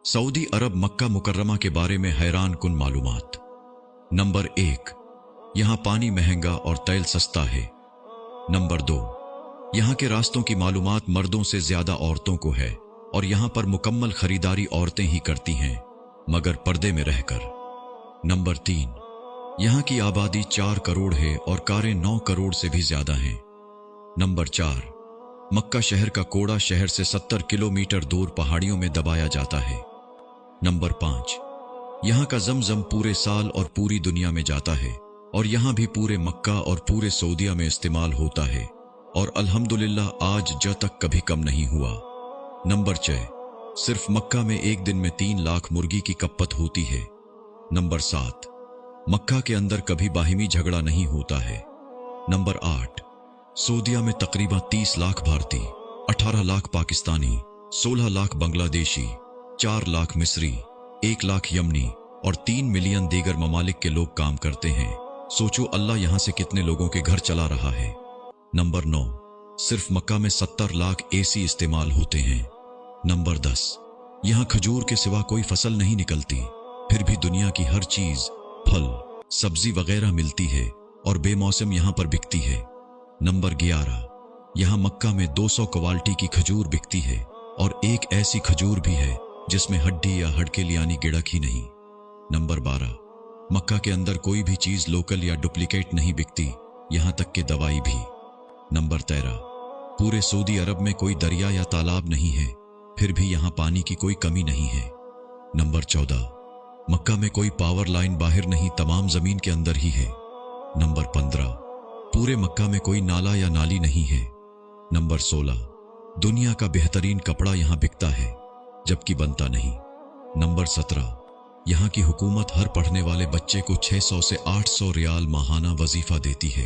Saudi अरब मक्का मुकर्रमा के बारे में हैरान कुन मालूमात। नंबर 1, यहाँ पानी महंगा और तेल सस्ता है। नंबर 2, यहाँ के रास्तों की मालूमात मर्दों से ज्यादा औरतों को है और यहाँ पर मुकम्मल खरीदारी औरतें ही करती हैं, मगर पर्दे में रहकर। नंबर 3, यहाँ की आबादी 4 करोड़ है और कारें 9 करोड़ से भी ज्यादा हैं। नंबर 4, मक्का शहर का कोड़ा शहर से 70 किलोमीटर दूर पहाड़ियों में दबाया जाता है। नंबर 5, यहाँ का जमजम पूरे साल और पूरी दुनिया में जाता है और यहाँ भी पूरे मक्का और पूरे सऊदिया में इस्तेमाल होता है और अल्हम्दुलिल्लाह आज तक कभी कम नहीं हुआ। नंबर 6, सिर्फ मक्का में एक दिन में 3 लाख मुर्गी की खपत होती है। नंबर 7, मक्का के अंदर कभी बाहिमी झगड़ा नहीं होता है। नंबर 8, सऊदिया में तकरीबन 30 लाख भारतीय, 18 लाख पाकिस्तानी, 16 लाख बांग्लादेशी, 4 लाख मिस्री, 1 लाख यमनी और 3 मिलियन दीगर ममालिक के लोग काम करते हैं। सोचो अल्लाह यहां से कितने लोगों के घर चला रहा है। नंबर 9, सिर्फ मक्का में 70 लाख एसी इस्तेमाल होते हैं। नंबर 10, यहां खजूर के सिवा कोई फसल नहीं निकलती, फिर भी दुनिया की हर चीज, फल, सब्जी वगैरह मिलती है और बेमौसम यहां पर बिकती है। नंबर 11, यहां मक्का में 200 क्वालिटी की खजूर बिकती है और एक ऐसी खजूर भी है जिसमें हड्डी या हड़केल यानी गिड़क ही नहीं। नंबर 12, मक्का के अंदर कोई भी चीज लोकल या डुप्लीकेट नहीं बिकती, यहां तक कि दवाई भी। नंबर 13, पूरे सऊदी अरब में कोई दरिया या तालाब नहीं है, फिर भी यहां पानी की कोई कमी नहीं है। नंबर 14, मक्का में कोई पावर लाइन बाहर नहीं, तमाम जमीन के अंदर ही है। नंबर 15, पूरे मक्का में कोई नाला या नाली नहीं है। नंबर 16, दुनिया का बेहतरीन कपड़ा यहां बिकता है जबकि बनता नहीं। नंबर 17, यहां की हुकूमत हर पढ़ने वाले बच्चे को 600 से 800 रियाल माहाना वजीफा देती है।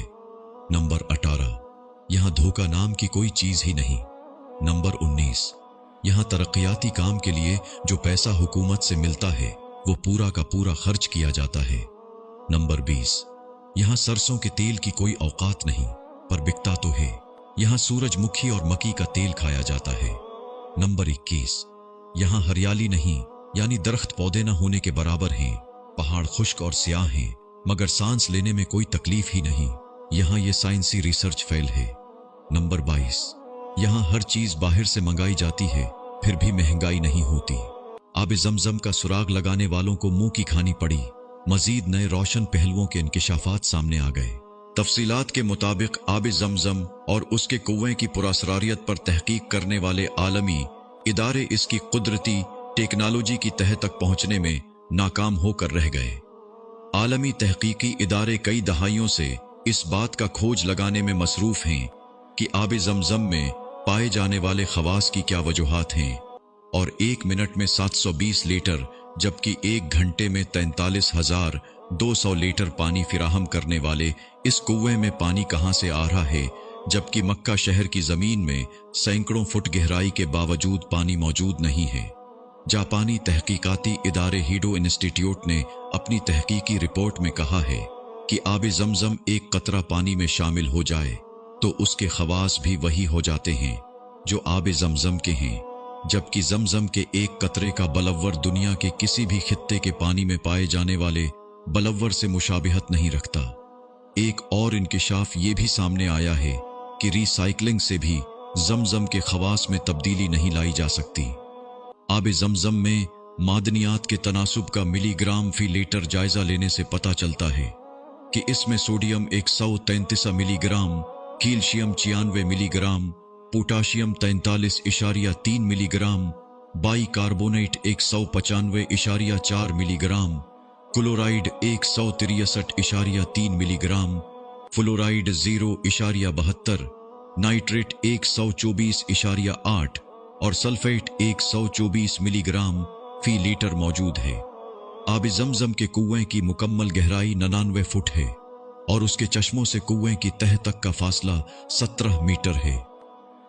नंबर 18, यहां धोखा नाम की कोई चीज ही नहीं। नंबर 19, यहां तरक्याती काम के लिए जो पैसा हुकूमत से मिलता है वो पूरा का पूरा खर्च किया जाता है। नंबर 20, यहां सरसों के तेल की कोई औकात नहीं, पर बिकता तो है। यहां सूरजमुखी और मक्की का तेल खाया जाता है। नंबर 21, यहां हरियाली नहीं, यानी दरख्त पौधे न होने के बराबर हैं। पहाड़ खुश्क और स्याह हैं, मगर सांस लेने में कोई तकलीफ ही नहीं। यहां ये साइंसी रिसर्च फेल है। नंबर 22, यहां हर चीज बाहर से मंगाई जाती है, फिर भी महंगाई नहीं होती। आब जमजम का सुराग लगाने वालों को मुंह की खानी पड़ी। मजीद नए रोशन पहलुओं के इंकिशाफात सामने आ गए। तफसीलात के मुताबिक आब जमजम और उसके कुएं की पुरअसरारियत पर तहकीक करने वाले आलमी इदारे इसकी कुदरती टेक्नोलॉजी की तह तक पहुंचने में नाकाम होकर रह गए। आलमी तहकीकी इदारे कई दहाइयों से इस बात का खोज लगाने में मसरूफ हैं कि आब जमजम में पाए जाने वाले खवास की क्या वजूहात हैं और 1 मिनट में 720 लीटर जबकि 1 घंटे में 43,200 लीटर पानी फिराहम करने वाले इस कुएं में पानी कहां से आ रहा है, जबकि मक्का शहर की जमीन में सैकड़ों फुट गहराई के बावजूद पानी मौजूद नहीं है। जापानी तहकीकाती इदारे हीडो इंस्टीट्यूट ने अपनी तहकीकी रिपोर्ट में कहा है कि आब जमजम एक कतरा पानी में शामिल हो जाए तो उसके खवास भी वही हो जाते हैं जो आब जमजम के हैं, जबकि जमजम के एक कतरे का बलव्वर दुनिया के किसी भी खित्ते के पानी में पाए जाने वाले बलव्वर से मुशाबिहत नहीं रखता। एक और इंकिशाफ ये भी सामने आया है कि रिसाइकलिंग से भी जमजम के खवास में तब्दीली नहीं लाई जा सकती। आब जमजम में मादनियात के तनासुब का मिलीग्राम फी लीटर जायजा लेने से पता चलता है कि इसमें sodium 133 milligram, calcium 96 milligram, potassium 43.3 milligram, by carbonate 195.4 milligram, chloride 163.3 milligram, fluoride 0.72, nitrate 124.8 और सल्फेट 124 मिलीग्राम फी लीटर मौजूद है। आब जमजम के कुएं की मुकम्मल गहराई 99 फुट है और उसके चश्मों से कुएं की तह तक का फासला 17 मीटर है।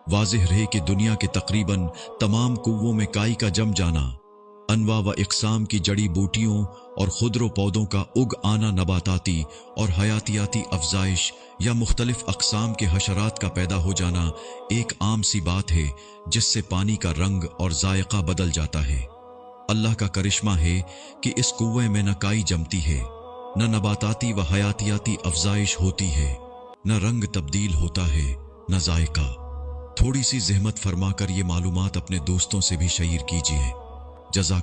वाज़िह रहे कि दुनिया के तकरीबन तमाम कुओं में काई का जम जाना, अनवा व इक़साम की जड़ी बूटियों और खुदरो पौधों का उग आना, नबाताती और हयातियाती अफजाइश या मुख्तलिफ अक़साम के हशरात का पैदा हो जाना एक आम सी बात है जिससे पानी का रंग और जायका बदल जाता है। अल्लाह का करिश्मा है कि इस कुएं में न काई जमती है, न नबाताती व हयातियाती अफजाइश होती है, न रंग तब्दील होता है, न जायका। थोड़ी सी ज़हमत फरमाकर ये मालूमात अपने दोस्तों से भी शेयर कीजिए। जज़ाक